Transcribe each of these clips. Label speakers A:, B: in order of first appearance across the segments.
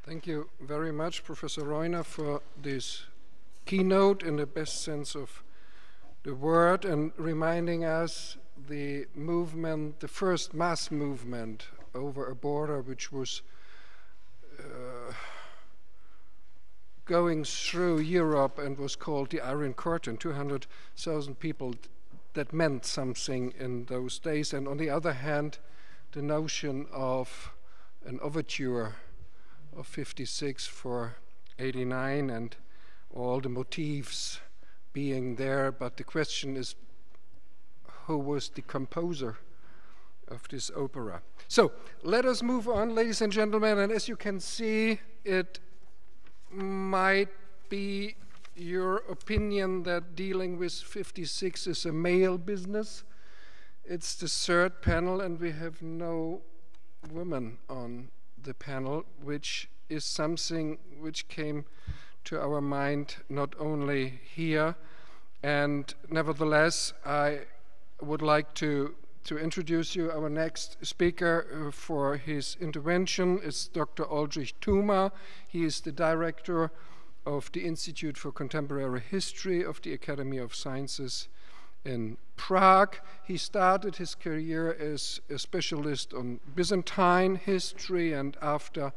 A: Thank you very much, Professor Reuner, for this keynote in the best sense of the word, and reminding us the movement, the first mass movement over a border which was going through Europe and was called the Iron Curtain. 200,000 people, that meant something in those days. And on the other hand, the notion of an overture of 56 for 89 and all the motifs being there, but the question is, who was the composer of this opera? So let us move on, ladies and gentlemen, and as you can see, it might be your opinion that dealing with 56 is a male business. It's the third panel, and we have no women on the panel, which is something which came to our mind not only here. And nevertheless, I would like to introduce you our next speaker for his intervention. Is Dr. Oldřich Tůma. He is the director of the Institute for Contemporary History of the Academy of Sciences in Prague. He started his career as a specialist on Byzantine history, and after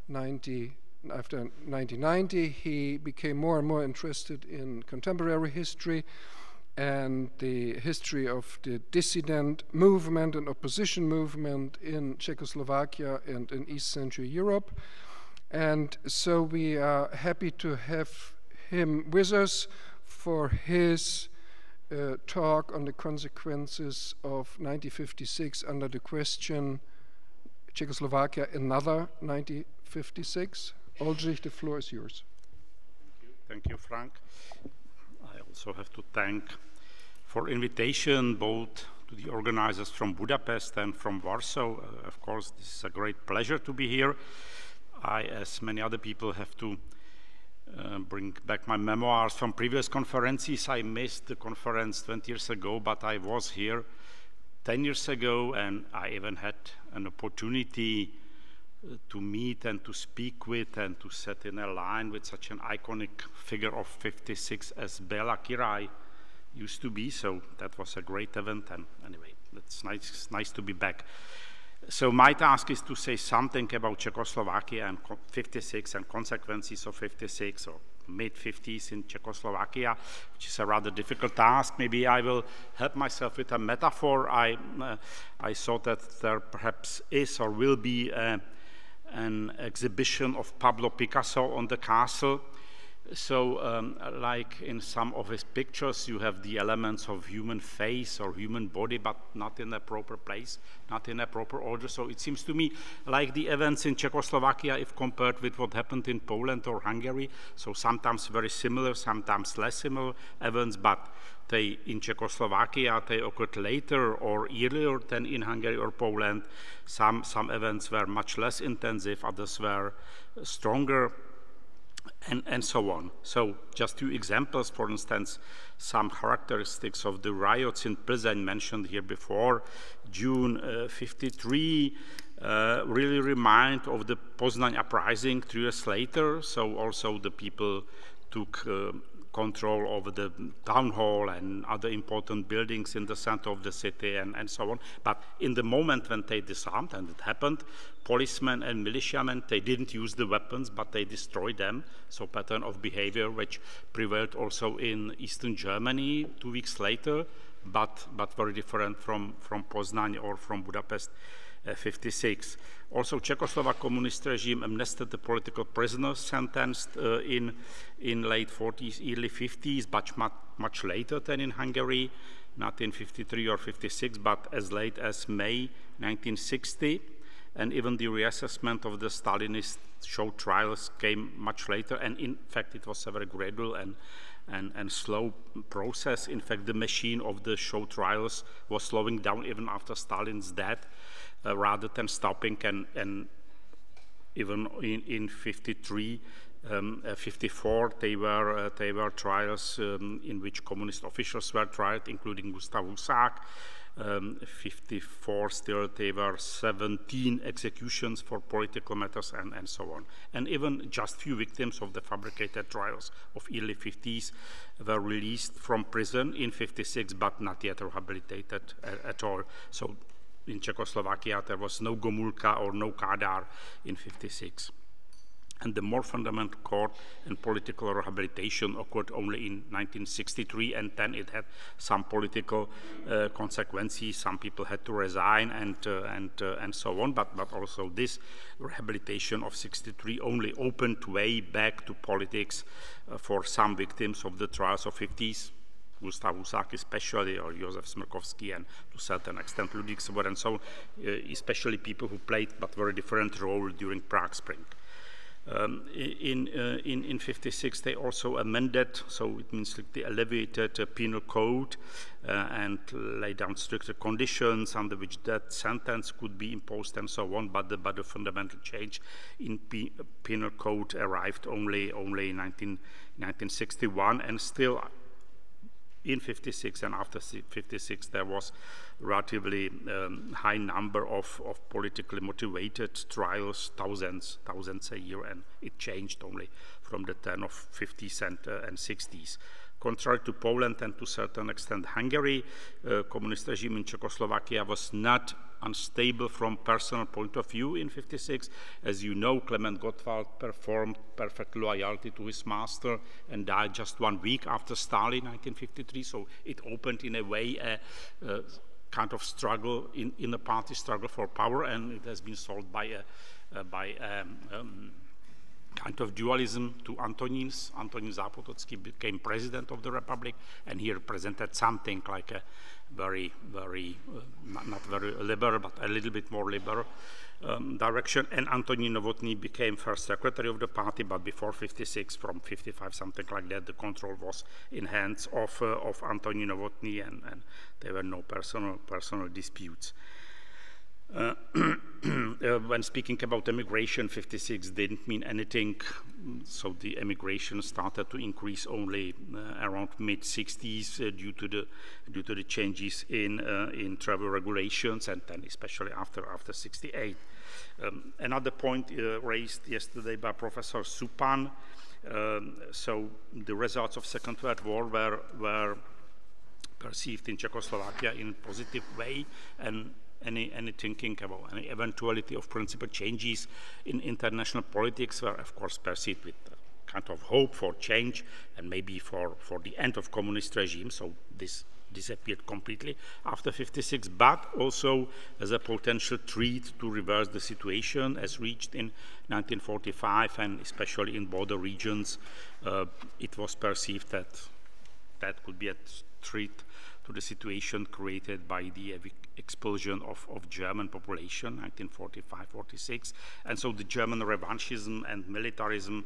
A: 1990 he became more and more interested in contemporary history and the history of the dissident movement and opposition movement in Czechoslovakia and in East Central Europe. And so we are happy to have him with us for his talk on the consequences of 1956 under the question Czechoslovakia another 1956. Oldřich, the floor is yours.
B: Thank you, Frank. I also have to thank for invitation both to the organizers from Budapest and from Warsaw. Of course, this is a great pleasure to be here. I, as many other people, have to bring back my memoirs from previous conferences. I missed the conference 20 years ago, but I was here 10 years ago, and I even had an opportunity to meet and to speak with and to sit in a line with such an iconic figure of 56 as Béla Király used to be. So that was a great event, and anyway, it's nice to be back. So my task is to say something about Czechoslovakia and 56 and consequences of 56 or mid-50s in Czechoslovakia, which is a rather difficult task. Maybe I will help myself with a metaphor. I thought that there perhaps is or will be an exhibition of Pablo Picasso on the castle. So like in some of his pictures, you have the elements of human face or human body, but not in a proper place, not in a proper order. So it seems to me like the events in Czechoslovakia, if compared with what happened in Poland or Hungary, so sometimes very similar, sometimes less similar events, but they, in Czechoslovakia, they occurred later or earlier than in Hungary or Poland. Some events were much less intensive, others were stronger, and so on. So just two examples, for instance, some characteristics of the riots in Plzeň mentioned here before. June 53 really remind of the Poznan Uprising 3 years later. So also the people took control over the town hall and other important buildings in the center of the city and so on. But in the moment when they disarmed, and it happened, policemen and militiamen, they didn't use the weapons, but they destroyed them. So pattern of behavior which prevailed also in Eastern Germany 2 weeks later, but very different from Poznan or from Budapest 56. Also, Czechoslovak communist regime amnested the political prisoners sentenced in late 40s, early 50s, but much later than in Hungary, not in 53 or 56, but as late as May 1960. And even the reassessment of the Stalinist show trials came much later, and in fact it was a very gradual and slow process. In fact, the machine of the show trials was slowing down even after Stalin's death, rather than stopping, and even in 53 54, they were trials in which communist officials were tried, including Gustav Husák. 54 still, there were 17 executions for political matters and so on. And even just few victims of the fabricated trials of early 50s were released from prison in 56, but not yet rehabilitated at all. So in Czechoslovakia, there was no Gomulka or no Kádár in 56. And the more fundamental court and political rehabilitation occurred only in 1963, and then it had some political consequences. Some people had to resign and so on. But also this rehabilitation of 63 only opened way back to politics for some victims of the trials of 50s. Gustav Husák especially, or Josef Smrkovský, and to a certain extent Ludvík Svobod, and so especially people who played but very different role during Prague Spring. In 56, they also amended, so it means like they elevated penal code and laid down stricter conditions under which death sentence could be imposed and so on. But the fundamental change in penal code arrived only in 1961, and still in 56 and after 56, there was relatively high number of politically motivated trials, thousands a year, and it changed only from the turn of 50s and 60s. Contrary to Poland and to a certain extent Hungary, communist regime in Czechoslovakia was not unstable from personal point of view in 56. As you know, Klement Gottwald performed perfect loyalty to his master and died just 1 week after Stalin, 1953. So it opened in a way a kind of struggle in a party struggle for power, and it has been solved by kind of dualism to Antonins. Antonin Zápotocký became president of the republic, and he represented something like a very, not very liberal, but a little bit more liberal direction. And Antonín Novotný became first secretary of the party, but before 56, from 55, something like that, the control was in hands of Antonín Novotný, and there were no personal disputes. When speaking about emigration, 56 didn't mean anything, so the emigration started to increase only around mid-60s due to the changes in travel regulations, and then especially after 68. Another point raised yesterday by Professor Supan, so the results of Second World War were perceived in Czechoslovakia in a positive way, and any thinking about any eventuality of principal changes in international politics were, of course, perceived with a kind of hope for change and maybe for the end of communist regime. So this disappeared completely after 56, but also as a potential threat to reverse the situation as reached in 1945, and especially in border regions, it was perceived that that could be a threat to the situation created by the expulsion of German population, 1945-46. And so the German revanchism and militarism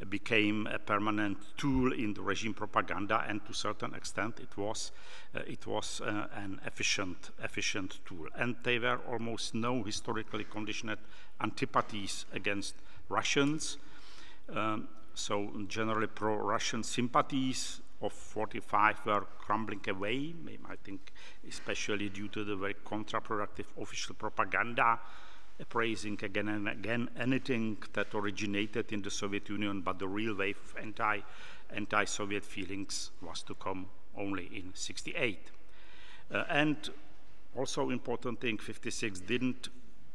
B: became a permanent tool in the regime propaganda, and to a certain extent it was an efficient tool. And there were almost no historically conditioned antipathies against Russians. So generally pro-Russian sympathies of 45 were crumbling away, I think especially due to the very counterproductive official propaganda, praising again and again anything that originated in the Soviet Union, but the real wave of anti-Soviet feelings was to come only in 68. And also important thing, 56 didn't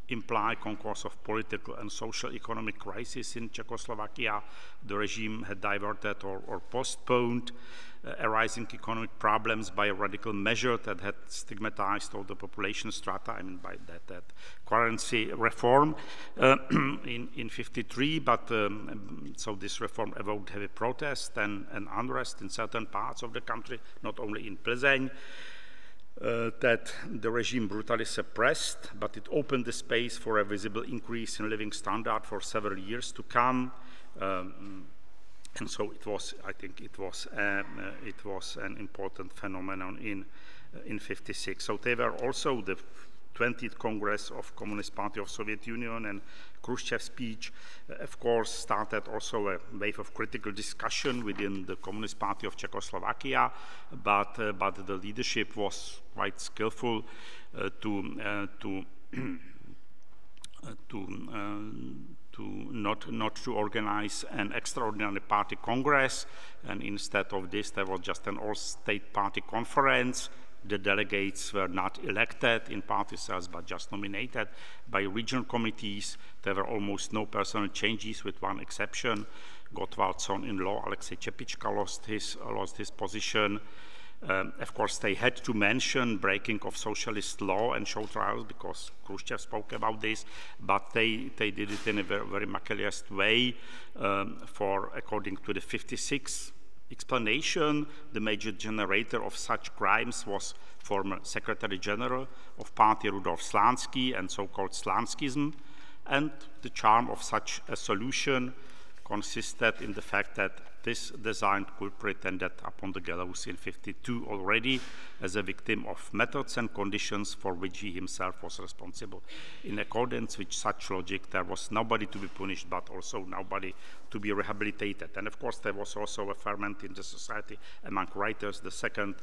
B: imply concourse of political and social economic crisis in Czechoslovakia. The regime had diverted or postponed arising economic problems by a radical measure that had stigmatized all the population strata, I mean by that currency reform in 53, but so this reform evoked heavy protest and unrest in certain parts of the country, not only in Plzeň, that the regime brutally suppressed, but it opened the space for a visible increase in living standard for several years to come. And so it was, I think it was an important phenomenon in 56. So there were also the 20th Congress of Communist Party of Soviet Union and Khrushchev's speech, of course, started also a wave of critical discussion within the Communist Party of Czechoslovakia, but the leadership was quite skillful not to organize an extraordinary party congress, and instead of this there was just an all-state party conference. The delegates were not elected in party cells but just nominated by regional committees. There were almost no personal changes with one exception. Gottwald's son-in-law Alexei Čepička lost his position. Of course, they had to mention breaking of socialist law and show trials because Khrushchev spoke about this, but they did it in a very Machiavellist way. According to the 56 explanation, the major generator of such crimes was former Secretary General of Party Rudolf Slansky and so-called Slanskism, and the charm of such a solution consisted in the fact that this designed culprit ended up on the gallows in 1952 already as a victim of methods and conditions for which he himself was responsible. In accordance with such logic, there was nobody to be punished, but also nobody to be rehabilitated. And of course, there was also a ferment in the society among writers, the Second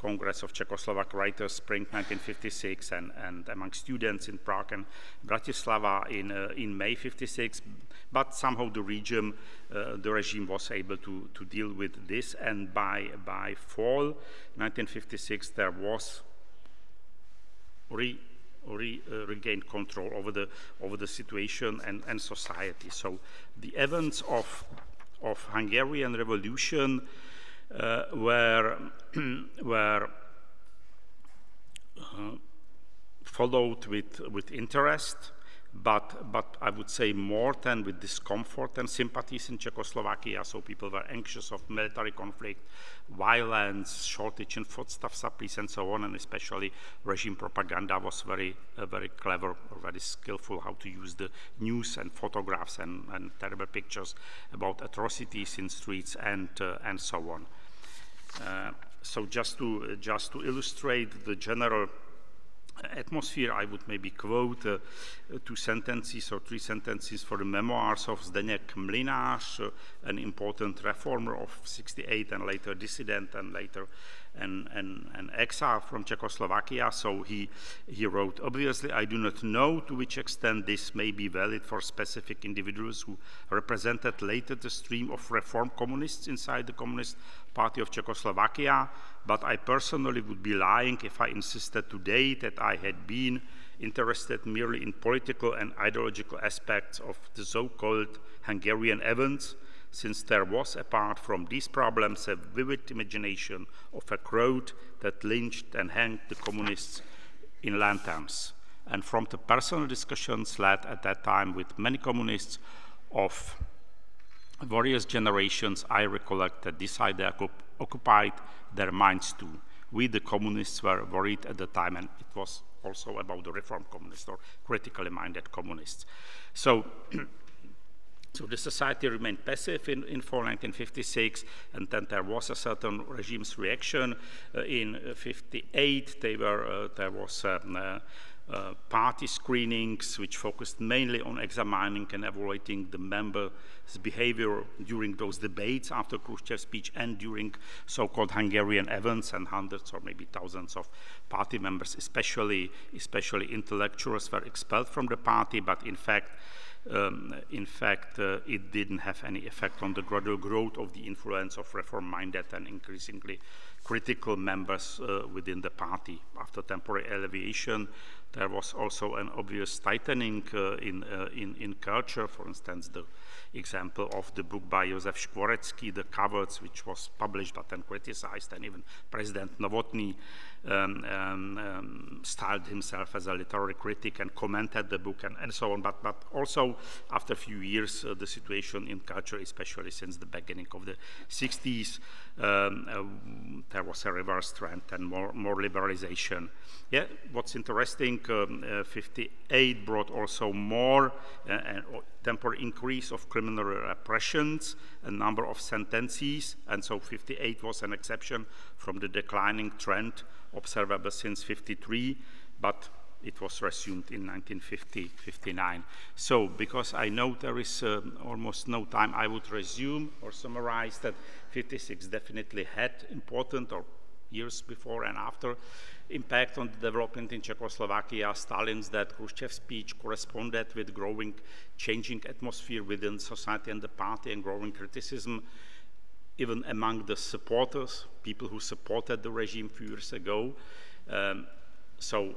B: Congress of Czechoslovak Writers, spring 1956, and among students in Prague and Bratislava in May 1956. But somehow the regime was able to deal with this, and by fall 1956 there was regained control over the situation and society. So the events of Hungarian Revolution were followed with interest. But I would say more than with discomfort and sympathies in Czechoslovakia. So people were anxious of military conflict, violence, shortage in foodstuff supplies, and so on. And especially regime propaganda was very clever, or very skillful how to use the news and photographs and terrible pictures about atrocities in streets and so on. So just to illustrate the general atmosphere, I would maybe quote 2 sentences or 3 sentences for the memoirs of Zdeněk Mlynář, an important reformer of 68 and later dissident and later an exile from Czechoslovakia. So he wrote, "Obviously, I do not know to which extent this may be valid for specific individuals who represented later the stream of reform communists inside the Communist Party of Czechoslovakia, but I personally would be lying if I insisted today that I had been interested merely in political and ideological aspects of the so-called Hungarian events, since there was, apart from these problems, a vivid imagination of a crowd that lynched and hanged the communists in lanterns. And from the personal discussions led at that time with many communists of various generations, I recollect that this idea occupied their minds too. We, the communists, were worried at the time, and it was also about the reform communists or critically minded communists. So the society remained passive in fall 1956, and then there was a certain regime's reaction. In 1958, there was party screenings which focused mainly on examining and evaluating the members' behavior during those debates after Khrushchev's speech and during so-called Hungarian events, and hundreds or maybe thousands of party members, especially intellectuals, were expelled from the party, but in fact, it didn't have any effect on the gradual growth of the influence of reform-minded and increasingly critical members within the party. After temporary alleviation, there was also an obvious tightening in culture. For instance, the example of the book by Josef Škvorecký, The Cowards, which was published but then criticized, and even President Novotný styled himself as a literary critic and commented the book and so on. But also, after a few years, the situation in culture, especially since the beginning of the 60s, there was a reverse trend and more liberalization. Yeah, what's interesting, 58 brought also more temporary increase of criminal repressions, a number of sentences, and so 58 was an exception from the declining trend observable since 53, but it was resumed in 1959. So, because I know there is almost no time, I would resume or summarize that 56 definitely had important, or years before and after, impact on the development in Czechoslovakia. Stalin's death, Khrushchev's speech corresponded with growing, changing atmosphere within society and the party, and growing criticism even among the supporters, people who supported the regime a few years ago. So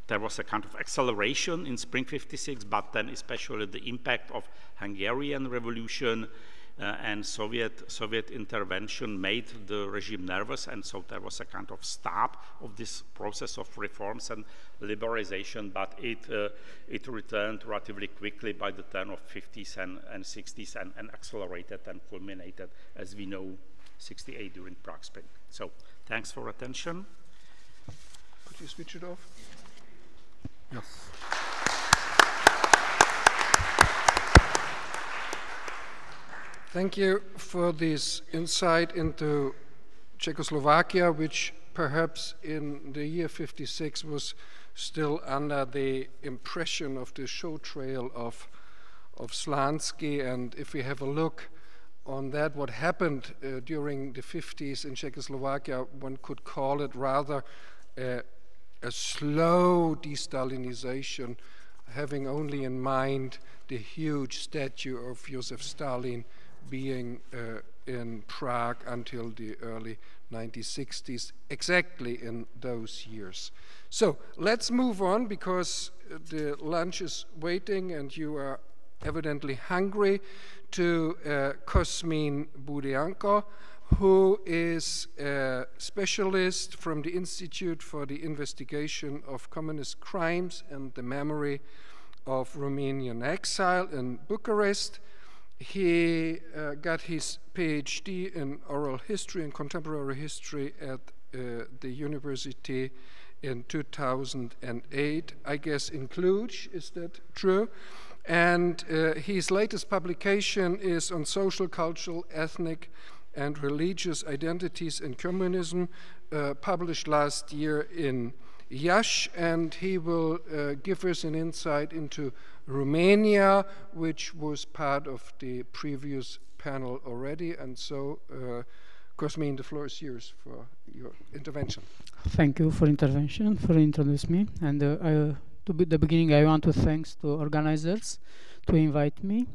B: there was a kind of acceleration in spring 56, but then especially the impact of Hungarian revolution and Soviet intervention made the regime nervous, and so there was a kind of stop of this process of reforms and liberalization, but it returned relatively quickly by the turn of 50s and 60s and accelerated and culminated, as we know, 68 during Prague Spring. So thanks for attention.
A: Could you switch it off?
C: Yes.
A: Thank you for this insight into Czechoslovakia, which perhaps in the year 56 was still under the impression of the show trail of Slansky. And if we have a look on that, what happened during the 50s in Czechoslovakia, one could call it rather a slow de-Stalinization, having only in mind the huge statue of Joseph Stalin being in Prague until the early 1960s, exactly in those years. So let's move on, because the lunch is waiting and you are evidently hungry, to Cosmin Budeanca, who is a specialist from the Institute for the Investigation of Communist Crimes and the Memory of Romanian Exile in Bucharest. He got his PhD in oral history and contemporary history at the university in 2008, I guess in Cluj, is that true? And his latest publication is on social, cultural, ethnic, and religious identities in communism, published last year in János, and he will give us an insight into Romania, which was part of the previous panel already. And so, Cosmin, the floor is yours for your intervention.
D: Thank you for intervention, for introducing me. And to the beginning, I want to thanks to organizers to invite me.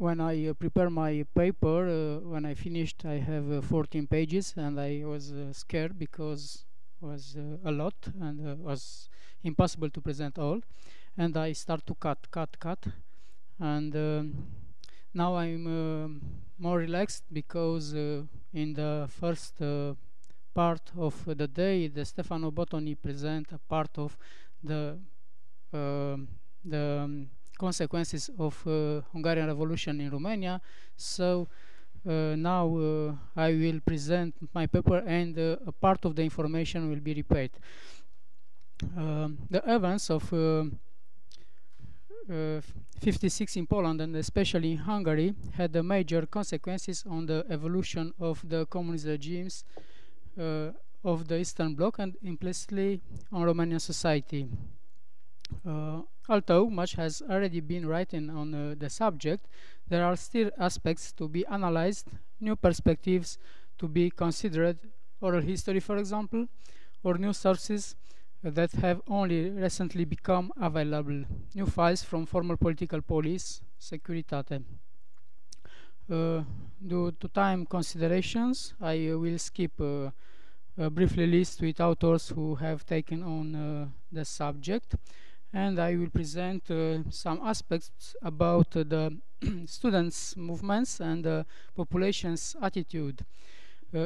D: When I prepare my paper, when I finished, I have 14 pages, and I was scared because it was a lot and was impossible to present all. And I start to cut. And now I'm more relaxed because in the first part of the day, the Stefano Bottoni present a part of the consequences of Hungarian Revolution in Romania. So now I will present my paper, and a part of the information will be repeated. The events of 56 in Poland, and especially in Hungary, had major consequences on the evolution of the communist regimes of the Eastern Bloc, and implicitly on Romanian society. Although much has already been written on the subject, there are still aspects to be analyzed, new perspectives to be considered, oral history, for example, or new sources that have only recently become available, new files from former political police, Securitate. Due to time considerations, I will skip a briefly list with authors who have taken on the subject, and I will present some aspects about the students' movements and the population's attitude.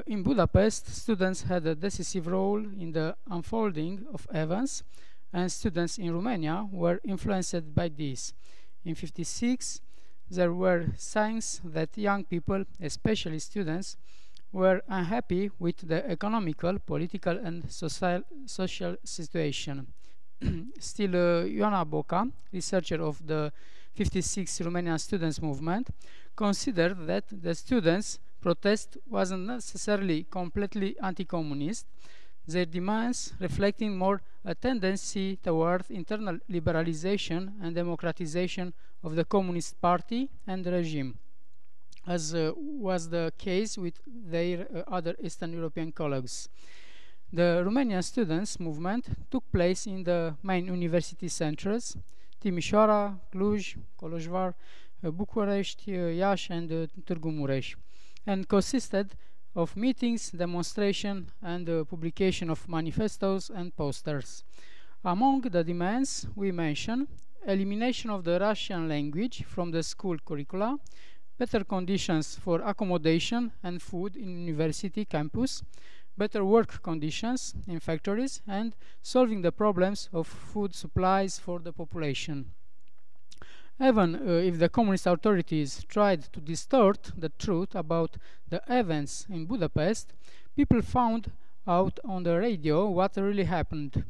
D: In Budapest, students had a decisive role in the unfolding of events, and students in Romania were influenced by this. In 56, there were signs that young people, especially students, were unhappy with the economical, political, and social situation. Still, Ioana Boca, researcher of the 56 Romanian students movement, considered that the students protest wasn't necessarily completely anti-communist, their demands reflecting more a tendency toward internal liberalization and democratization of the Communist Party and the regime, as was the case with their other Eastern European colleagues. The Romanian students' movement took place in the main university centres, Timișoara, Cluj, Colojvar, Bucharest, Iași, and Târgu Mureș, and consisted of meetings, demonstration, and publication of manifestos and posters. Among the demands we mention elimination of the Russian language from the school curricula, better conditions for accommodation and food in university campus, better work conditions in factories, and solving the problems of food supplies for the population. Even if the communist authorities tried to distort the truth about the events in Budapest, people found out on the radio what really happened.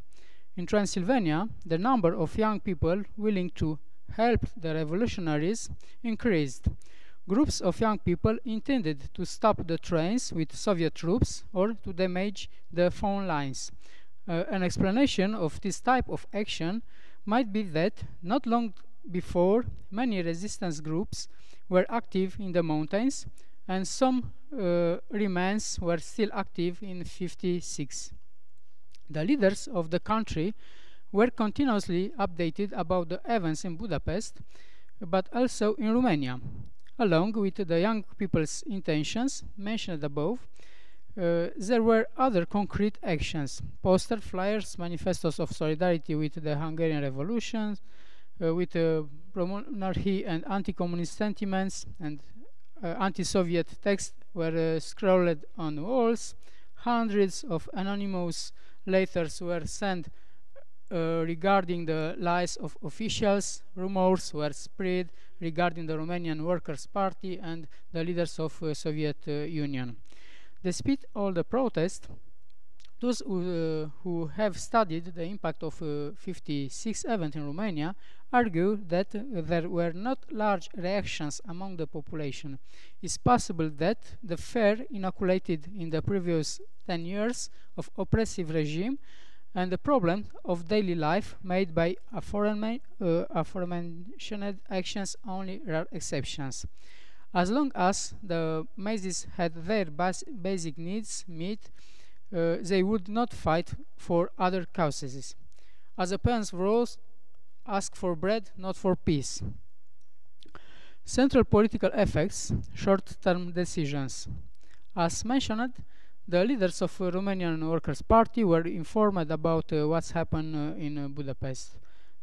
D: In Transylvania, the number of young people willing to help the revolutionaries increased. Groups of young people intended to stop the trains with Soviet troops or to damage the phone lines. An explanation of this type of action might be that not long before, many resistance groups were active in the mountains, and some remains were still active in '56. The leaders of the country were continuously updated about the events in Budapest, but also in Romania. Along with the young people's intentions mentioned above, there were other concrete actions: poster flyers, manifestos of solidarity with the Hungarian Revolution, with pro-monarchy and anti-communist sentiments, and anti-Soviet texts were scrawled on walls. Hundreds of anonymous letters were sent regarding the lies of officials. Rumors were spread regarding the Romanian Workers' Party and the leaders of Soviet Union. Despite all the protests, those who have studied the impact of 56 event in Romania argue that there were not large reactions among the population. It's possible that the fear inoculated in the previous 10 years of oppressive regime and the problem of daily life made by aforementioned actions only rare exceptions. As long as the masses had their basic needs met, they would not fight for other causes. As a peasant rose, ask for bread, not for peace. Central political effects, short-term decisions. As mentioned, the leaders of Romanian Workers' Party were informed about what's happened in Budapest.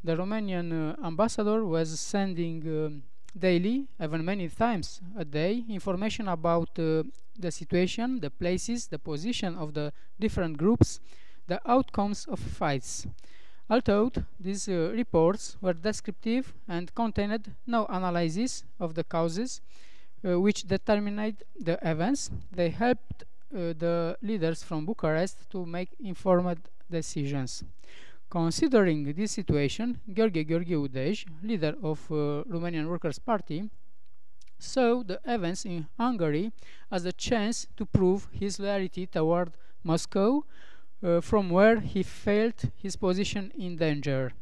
D: The Romanian ambassador was sending daily, even many times a day, information about the situation, the places, the position of the different groups, the outcomes of fights. Although these reports were descriptive and contained no analysis of the causes which determined the events, they helped the leaders from Bucharest to make informed decisions. Considering this situation, Gheorghe Udej, leader of Romanian Workers' Party, saw the events in Hungary as a chance to prove his loyalty toward Moscow, from where he felt his position in danger.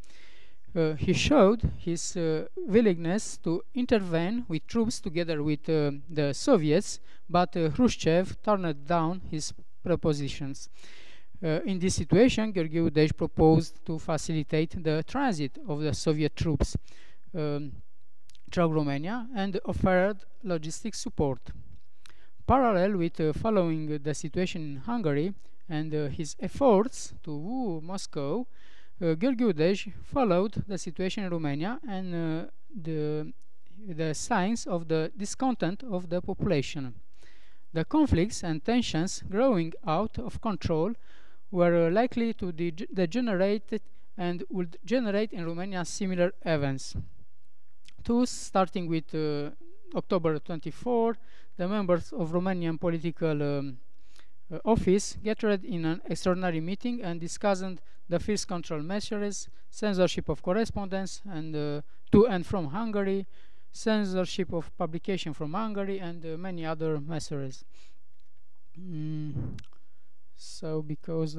D: He showed his willingness to intervene with troops together with the Soviets, but Khrushchev turned down his propositions. In this situation, Gheorghe Udej proposed to facilitate the transit of the Soviet troops through Romania and offered logistic support. Parallel with following the situation in Hungary and his efforts to woo Moscow, Gheorghe Udej followed the situation in Romania and the signs of the discontent of the population. The conflicts and tensions growing out of control were likely to degenerate and would generate in Romania similar events. Thus, starting with October 24, the members of Romanian political office gathered in an extraordinary meeting and discussed the fierce control measures, censorship of correspondence and to and from Hungary, censorship of publication from Hungary, and many other measures. So because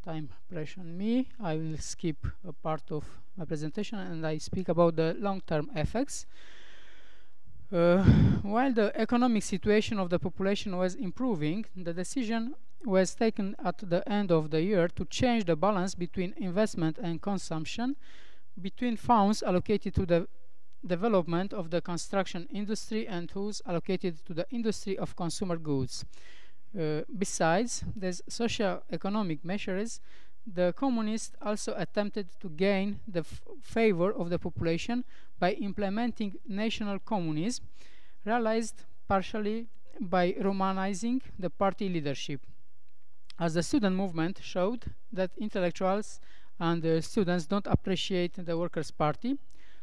D: time pressure on me, I will skip a part of my presentation and I speak about the long-term effects. While the economic situation of the population was improving, the decision was taken at the end of the year to change the balance between investment and consumption, between funds allocated to the development of the construction industry and those allocated to the industry of consumer goods. Besides these socio-economic measures, the communists also attempted to gain the favor of the population by implementing national communism, realized partially by Romanizing the party leadership. As the student movement showed that intellectuals and students don't appreciate the Workers' Party,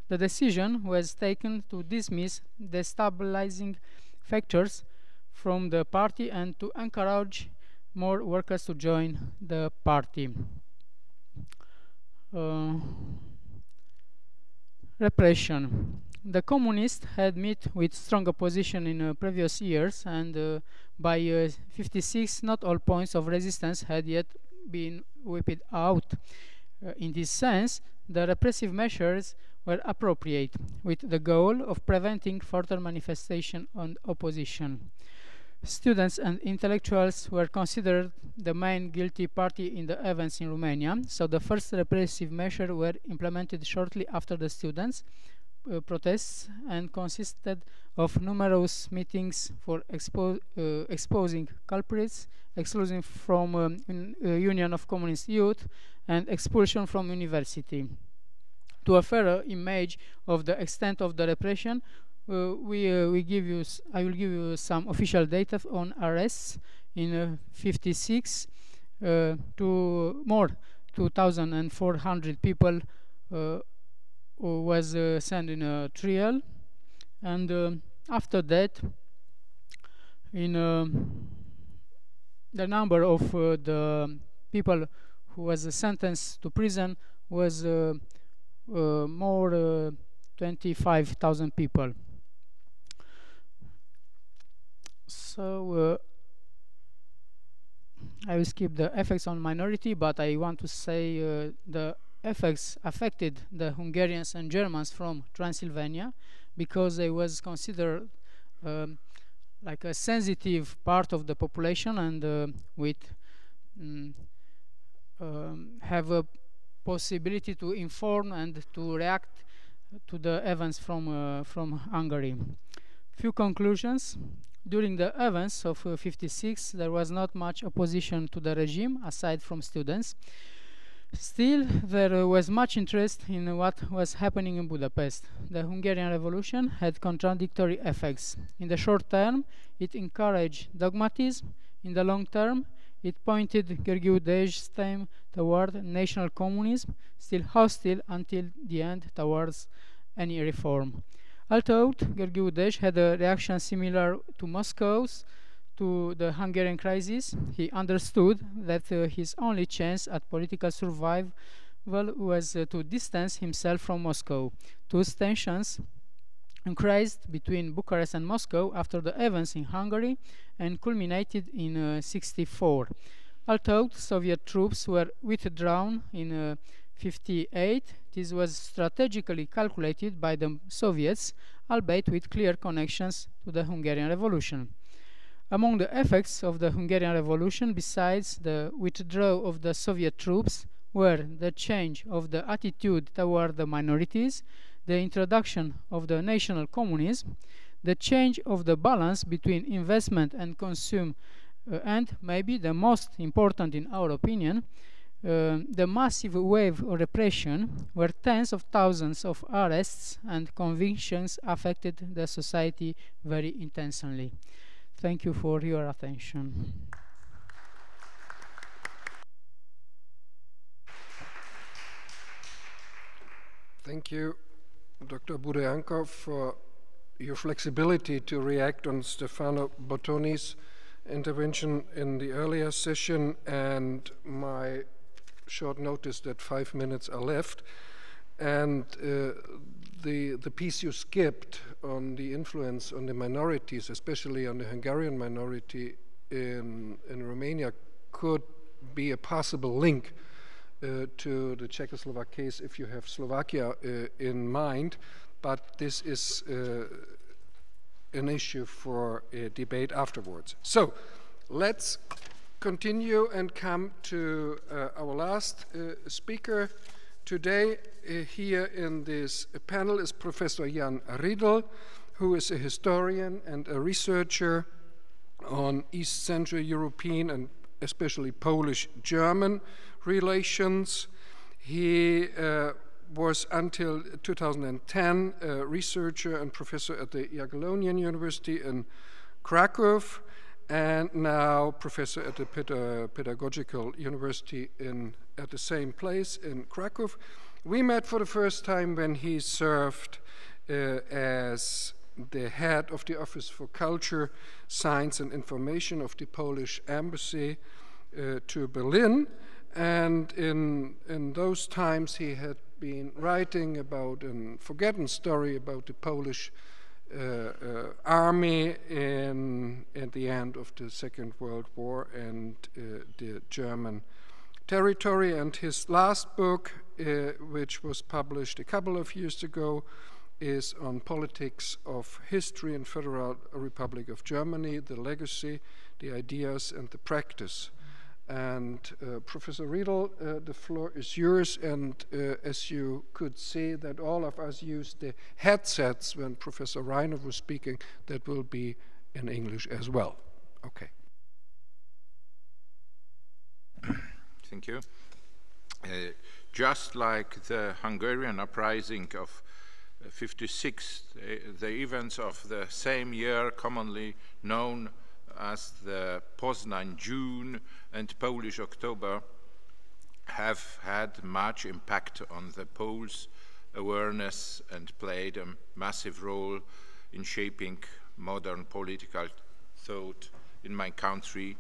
D: the decision was taken to dismiss destabilizing factors from the party and to encourage more workers to join the party. Repression. The communists had met with strong opposition in previous years, and by 1956 not all points of resistance had yet been wiped out. In this sense, the repressive measures were appropriate, with the goal of preventing further manifestation and opposition. Students and intellectuals were considered the main guilty party in the events in Romania, so the first repressive measures were implemented shortly after the students' protests and consisted of numerous meetings for exposing culprits, exclusion from Union of Communist Youth, and expulsion from university. To a fairer image of the extent of the repression, I will give you some official data on arrests. In 1956, to more 2,400 people was sent in a trial, and after that, in the number of the people who was sentenced to prison was more 25,000 people. So I will skip the effects on minority, but I want to say the effects affected the Hungarians and Germans from Transylvania, because they was considered like a sensitive part of the population, and have a possibility to inform and to react to the events from Hungary. Few conclusions. During the events of 1956, there was not much opposition to the regime, aside from students. Still, there was much interest in what was happening in Budapest. The Hungarian Revolution had contradictory effects. In the short term, it encouraged dogmatism. In the long term, it pointed Gergő Dej's theme toward national communism, still hostile until the end towards any reform. Although Gergő Dej had a reaction similar to Moscow's to the Hungarian crisis, he understood that his only chance at political survival was to distance himself from Moscow. Those tensions increased between Bucharest and Moscow after the events in Hungary and culminated in 1964. Although Soviet troops were withdrawn in 1958, this was strategically calculated by the Soviets, albeit with clear connections to the Hungarian Revolution. Among the effects of the Hungarian Revolution, besides the withdrawal of the Soviet troops, were the change of the attitude toward the minorities, the introduction of the national communism, the change of the balance between investment and consume, and maybe the most important in our opinion, the massive wave of repression, where tens of thousands of arrests and convictions affected the society very intensely. Thank you for your attention.
A: Thank you, Dr. Budeanca, for your flexibility to react on Stefano Bottoni's intervention in the earlier session and my short notice that 5 minutes are left. And the piece you skipped on the influence on the minorities, especially on the Hungarian minority in Romania, could be a possible link to the Czechoslovak case if you have Slovakia in mind, but this is an issue for a debate afterwards. So let's continue and come to our last speaker today. Here in this panel is Professor Jan Rydel, who is a historian and a researcher on East Central European and especially Polish-German relations. He was until 2010 a researcher and professor at the Jagiellonian University in Krakow, and now professor at the Pedagogical University at the same place in Krakow. We met for the first time when he served as the head of the Office for Culture, Science and Information of the Polish Embassy to Berlin. And in those times he had been writing about a forgotten story about the Polish army at the end of the Second World War and the German territory. And his last book, which was published a couple of years ago, is on politics of history in Federal Republic of Germany, the legacy, the ideas, and the practice. And Professor Rydel, the floor is yours, and as you could see that all of us used the headsets when Professor Reiner was speaking, that will be in English as well. Okay.
E: Thank you. Just like the Hungarian Uprising of '56, the events of the same year, commonly known as the Poznan June and Polish October, have had much impact on the Poles' awareness and played a massive role in shaping modern political thought in my country,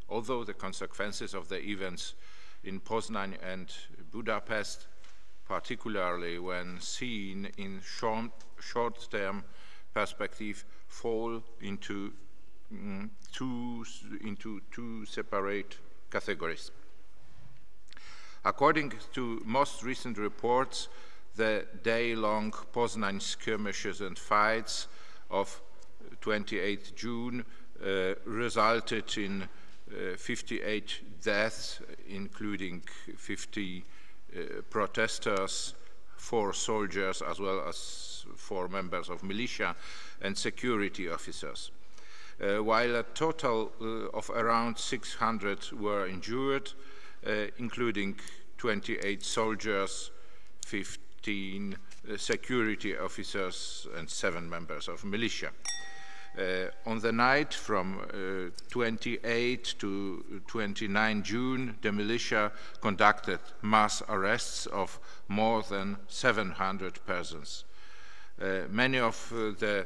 E: although the consequences of the events in Poznan and Budapest, particularly when seen in short-term perspective, fall into two separate categories. According to most recent reports, the day-long Poznan skirmishes and fights of 28 June resulted in 58 deaths, including 50 protesters, 4 soldiers, as well as 4 members of militia and security officers. While a total of around 600 were injured, including 28 soldiers, 15 security officers, and 7 members of militia. On the night from 28 to 29 June, the militia conducted mass arrests of more than 700 persons. Many of the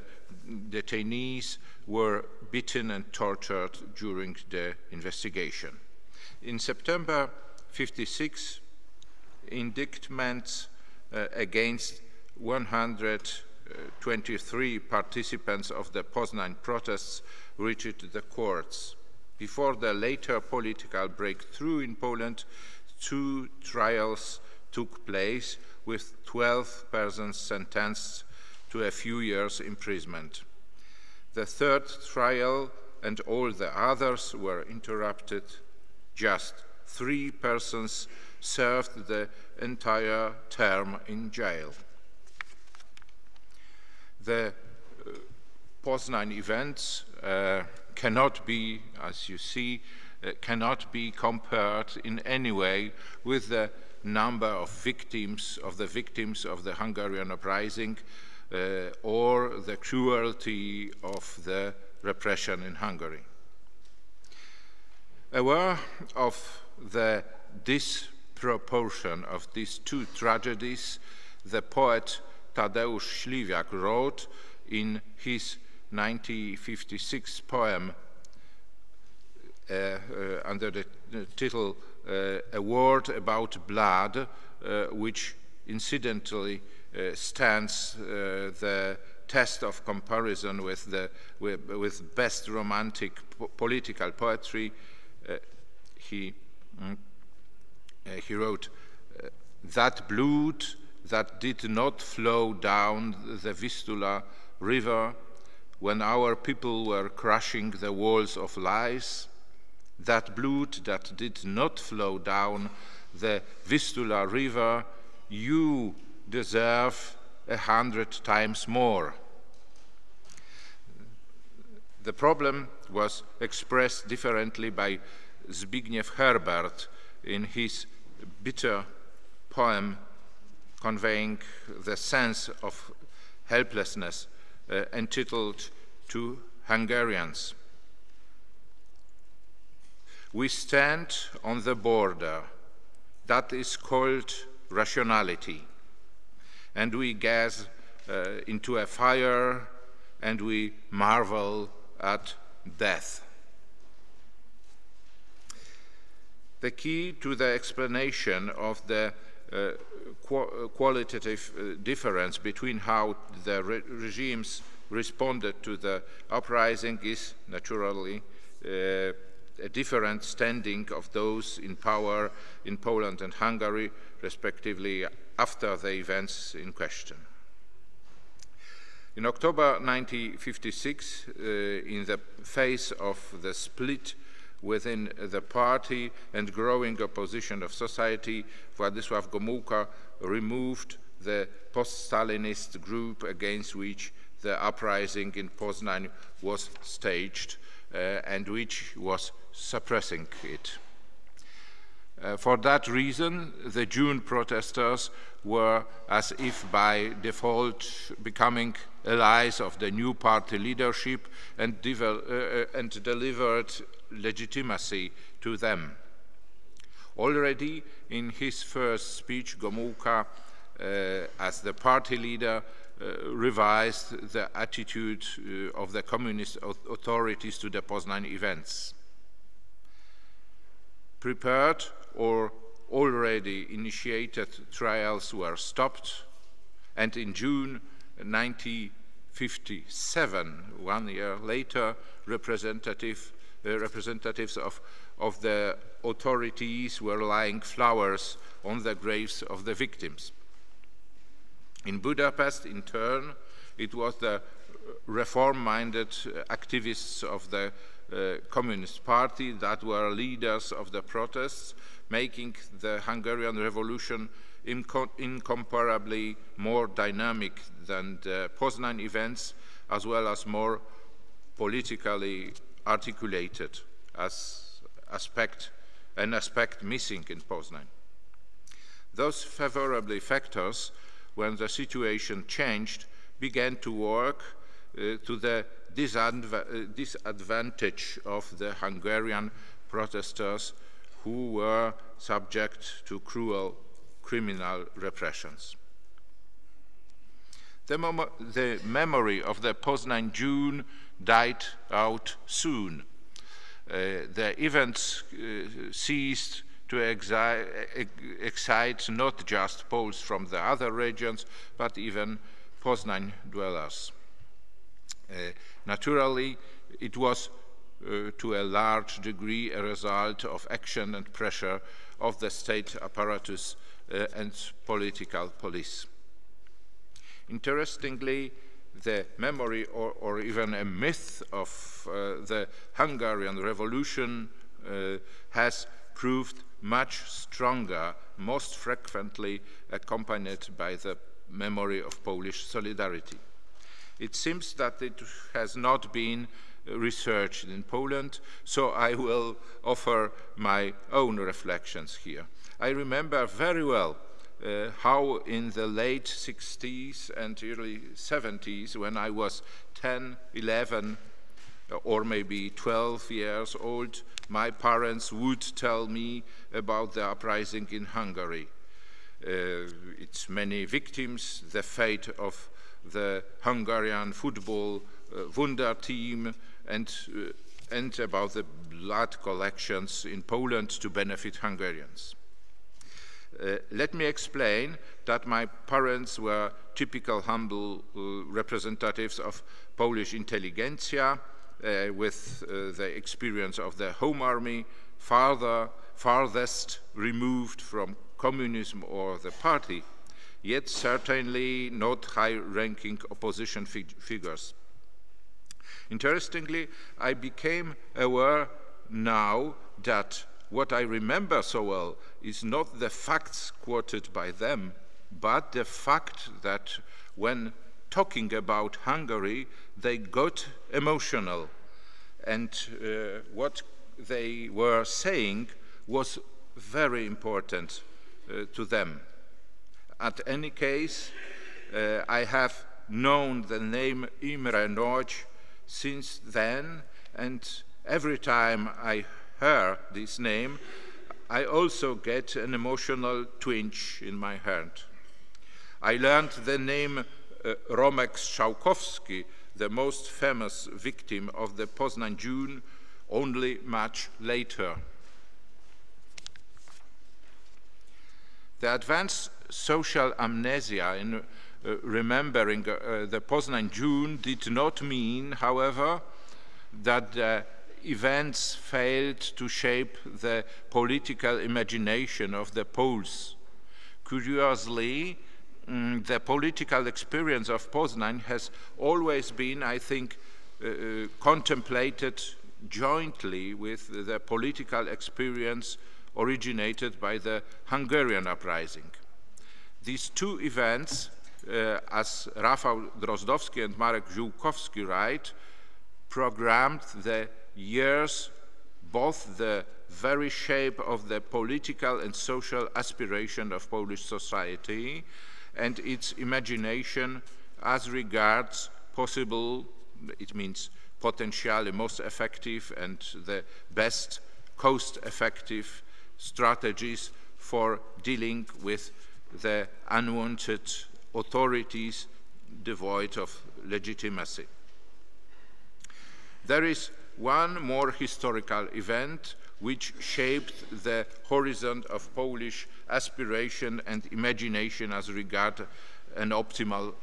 E: detainees were beaten and tortured during the investigation. In September '56, indictments against 123 participants of the Poznan protests reached the courts. Before the later political breakthrough in Poland, 2 trials took place, with 12 persons sentenced to a few years' imprisonment. The 3rd trial and all the others were interrupted. Just 3 persons served the entire term in jail. The Poznan events cannot be, as you see, cannot be compared in any way with the number of victims of the Hungarian Uprising or the cruelty of the repression in Hungary. Aware of the disproportion of these 2 tragedies, the poet Tadeusz Śliwiak wrote in his 1956 poem under the title A Word About Blood, which incidentally stands the test of comparison with best romantic political poetry. He wrote, that blood that did not flow down the Vistula river when our people were crushing the walls of lies, that blood that did not flow down the Vistula river, you deserve 100 times more. The problem was expressed differently by Zbigniew Herbert in his bitter poem conveying the sense of helplessness entitled To Hungarians. We stand on the border that is called rationality, and we gaze into a fire and we marvel at death. The key to the explanation of the qualitative difference between how the regimes responded to the uprising is naturally a different standing of those in power in Poland and Hungary, respectively, after the events in question. In October 1956, in the face of the split within the party and growing opposition of society, Władysław Gomułka removed the post-Stalinist group against which the uprising in Poznań was staged and which was suppressing it. For that reason, the June protesters were, as if by default, becoming allies of the new party leadership and delivered legitimacy to them. Already in his first speech, Gomułka, as the party leader, revised the attitude of the communist authorities to the Poznań events. Prepared or already initiated trials were stopped, and in June 1957, 1 year later, representatives of the authorities were laying flowers on the graves of the victims. In Budapest, in turn, it was the reform-minded activists of the Communist Party that were leaders of the protests, making the Hungarian Revolution incomparably more dynamic than the Poznań events, as well as more politically articulated, as an aspect missing in Poznań. Those favorable factors, when the situation changed, began to work to the disadvantage of the Hungarian protesters who were subject to cruel criminal repressions. The memory of the Poznań June died out soon. The events ceased to excite not just Poles from the other regions, but even Poznań dwellers. Naturally, it was to a large degree a result of action and pressure of the state apparatus and political police. Interestingly, the memory or even a myth of the Hungarian Revolution has proved much stronger, most frequently accompanied by the memory of Polish solidarity. It seems that it has not been researched in Poland, so I will offer my own reflections here. I remember very well how in the late 60s and early 70s, when I was 10, 11, or maybe 12 years old, my parents would tell me about the uprising in Hungary. Its many victims, the fate of the Hungarian football Wunder team, and about the blood collections in Poland to benefit Hungarians. Let me explain that my parents were typical humble representatives of Polish intelligentsia with the experience of the home army, farthest removed from communism or the party, yet certainly not high-ranking opposition figures. Interestingly, I became aware now that what I remember so well is not the facts quoted by them, but the fact that when talking about Hungary, they got emotional. And what they were saying was very important to them. At any case, I have known the name Imre Nagy since then, and every time I hear this name, I also get an emotional twinge in my heart. I learned the name Romek Strzałkowski, the most famous victim of the Poznan June, only much later. The advanced social amnesia in remembering the Poznan June did not mean, however, that the events failed to shape the political imagination of the Poles. Curiously, the political experience of Poznan has always been, I think, contemplated jointly with the political experience originated by the Hungarian Uprising. These two events, as Rafał Drozdowski and Marek Ziółkowski write, programmed the years, both the very shape of the political and social aspiration of Polish society and its imagination as regards possible, it means potentially most effective and the best cost-effective strategies for dealing with the unwanted authorities devoid of legitimacy. There is one more historical event which shaped the horizon of Polish aspiration and imagination as regard an optimal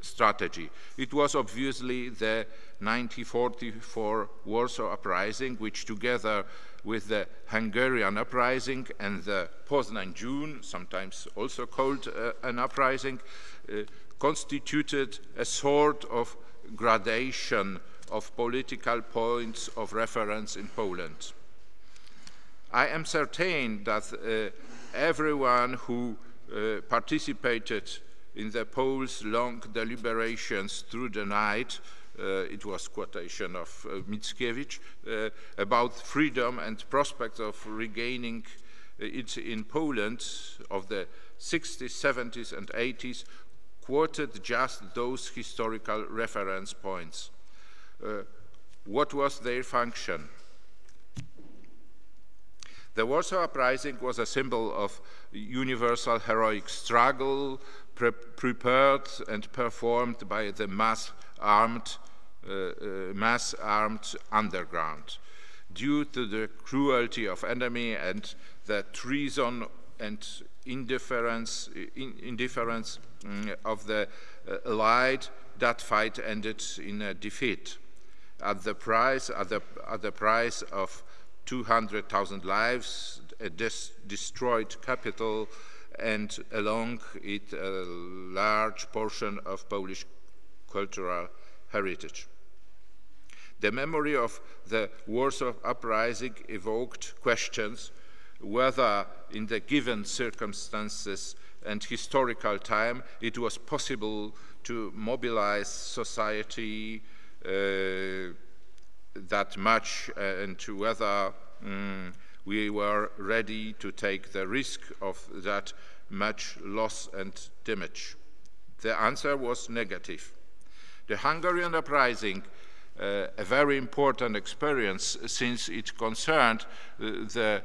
E: strategy. It was obviously the 1944 Warsaw Uprising, which together with the Hungarian Uprising and the Poznan June, sometimes also called an uprising, constituted a sort of gradation of political points of reference in Poland. I am certain that everyone who participated in the Poles' long deliberations through the night, it was quotation of Mickiewicz, about freedom and prospects of regaining it in Poland of the 60s, 70s and 80s, quoted just those historical reference points. What was their function? The Warsaw Uprising was a symbol of universal heroic struggle prepared and performed by the mass-armed underground. Due to the cruelty of enemy and the treason and indifference of the Allied, that fight ended in a defeat. At the price of 200,000 lives, a destroyed capital, and along it a large portion of Polish cultural heritage. The memory of the Warsaw Uprising evoked questions whether in the given circumstances and historical time it was possible to mobilize society that much and whether we were ready to take the risk of that much loss and damage. The answer was negative. The Hungarian Uprising, a very important experience since it concerned the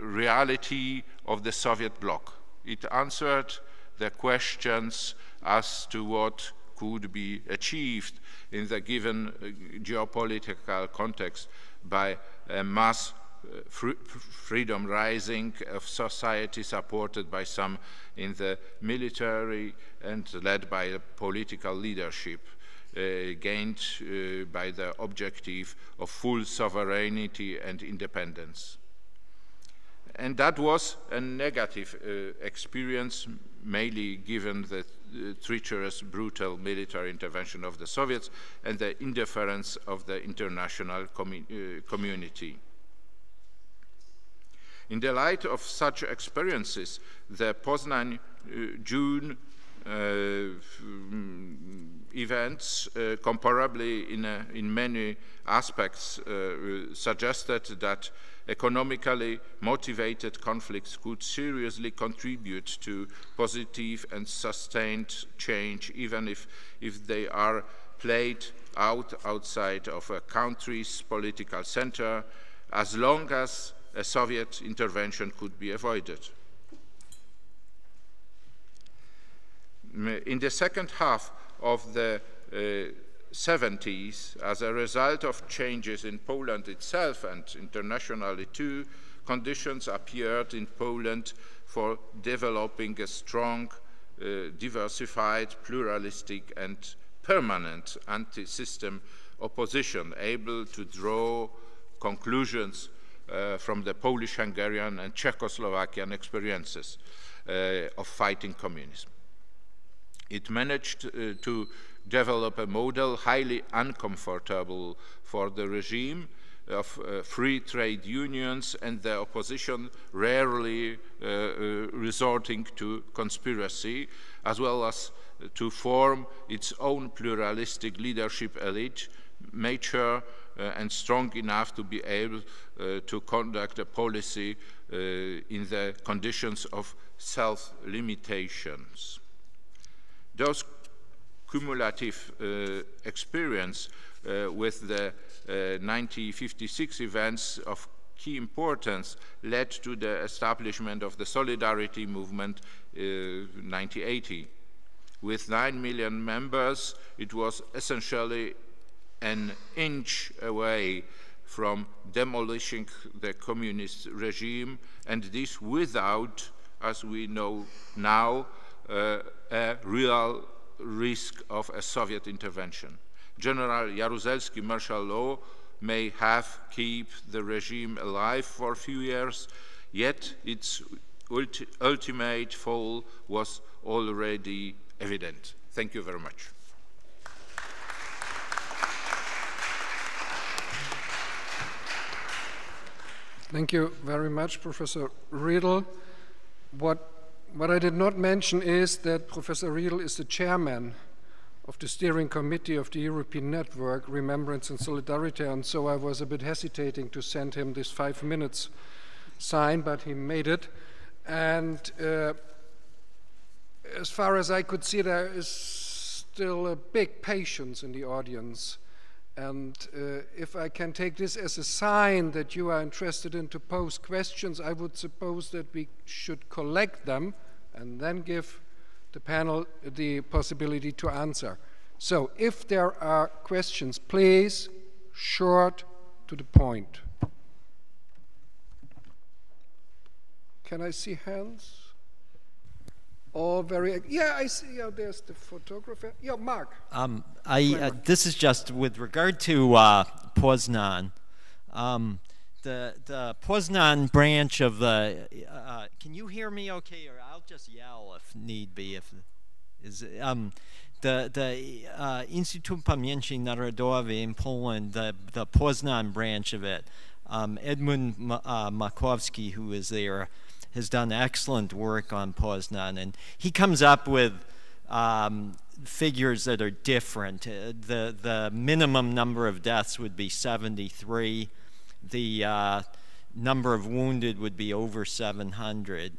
E: reality of the Soviet bloc. It answered the questions as to what could be achieved in the given geopolitical context by a mass freedom rising of society supported by some in the military and led by a political leadership, gained by the objective of full sovereignty and independence. And that was a negative experience, mainly given the treacherous, brutal military intervention of the Soviets and the indifference of the international community. In the light of such experiences, the Poznan June events, comparably in many aspects, suggested that economically motivated conflicts could seriously contribute to positive and sustained change, even if they are played out outside of a country's political center, as long as a Soviet intervention could be avoided. In the second half of the 70s, as a result of changes in Poland itself and internationally too, conditions appeared in Poland for developing a strong, diversified, pluralistic, and permanent anti-system opposition, able to draw conclusions from the Polish, Hungarian, and Czechoslovakian experiences of fighting communism. It managed to develop a model highly uncomfortable for the regime of free trade unions and the opposition rarely resorting to conspiracy, as well as to form its own pluralistic leadership elite, mature and strong enough to be able to conduct a policy in the conditions of self-limitations. Those cumulative experience with the 1956 events of key importance led to the establishment of the Solidarity Movement 1980. With 9 million members, it was essentially an inch away from demolishing the communist regime, and this without, as we know now, a real risk of a Soviet intervention. General Jaruzelski martial law may have kept the regime alive for a few years, yet its ultimate fall was already evident. Thank you very much.
A: Thank you very much, Professor Rydel. What I did not mention is that Professor Rydel is the chairman of the steering committee of the European Network, Remembrance and Solidarity, and so I was a bit hesitating to send him this 5 minutes sign, but he made it. And as far as I could see, there is still a big patience in the audience. And if I can take this as a sign that you are interested in to pose questions, I would suppose that we should collect them and then give the panel the possibility to answer. So if there are questions, please, short, to the point. Can I see hands? All very, yeah, I see, yeah, there's the photographer. Yeah, Mark.
F: This is just with regard to Poznan. The Poznan branch of the, can you hear me okay, or I'll just yell if need be. The Instytut Pamięci Narodowej in Poland, the Poznan branch of it, Edmund Makowski, who is there, has done excellent work on Poznan, and he comes up with figures that are different. The minimum number of deaths would be 73. The number of wounded would be over 700.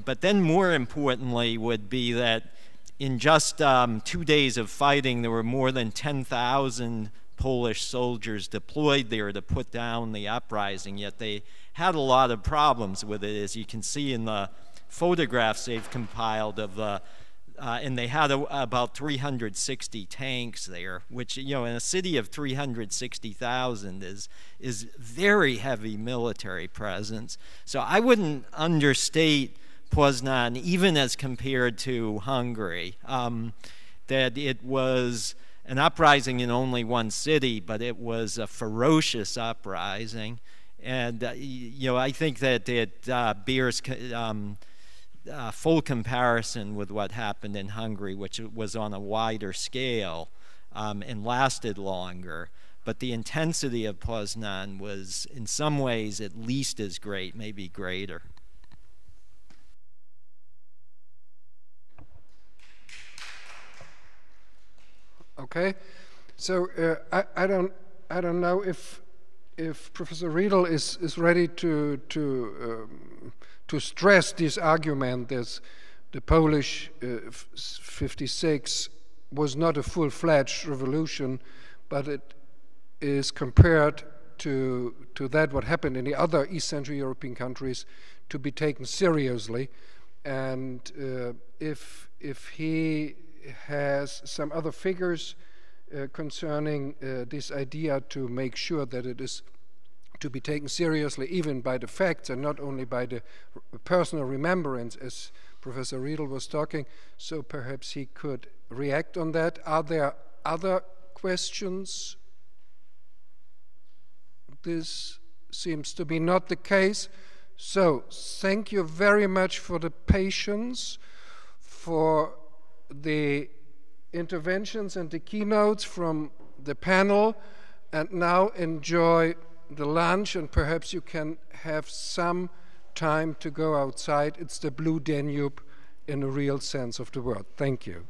F: But then more importantly would be that in just 2 days of fighting, there were more than 10,000 Polish soldiers deployed there to put down the uprising, yet they had a lot of problems with it, as you can see in the photographs they've compiled of and they had about 360 tanks there, which, you know, in a city of 360,000 is very heavy military presence. So I wouldn't understate Poznan, even as compared to Hungary, that it was an uprising in only one city, but it was a ferocious uprising. And, you know, I think that it bears full comparison with what happened in Hungary, which was on a wider scale and lasted longer. But the intensity of Poznan was, in some ways, at least as great, maybe greater.
A: Okay, so I don't know if Professor Rydel is ready to stress this argument that the Polish 56 was not a full-fledged revolution, but it is compared to that what happened in the other East Central European countries to be taken seriously, and if he has some other figures concerning this idea to make sure that it is to be taken seriously even by the facts and not only by the personal remembrance, as Professor Rydel was talking, so perhaps he could react on that. Are there other questions? This seems to be not the case. So thank you very much for the patience, for the interventions and the keynotes from the panel, and now enjoy the lunch, and perhaps you can have some time to go outside. It's the Blue Danube in a real sense of the word. Thank you.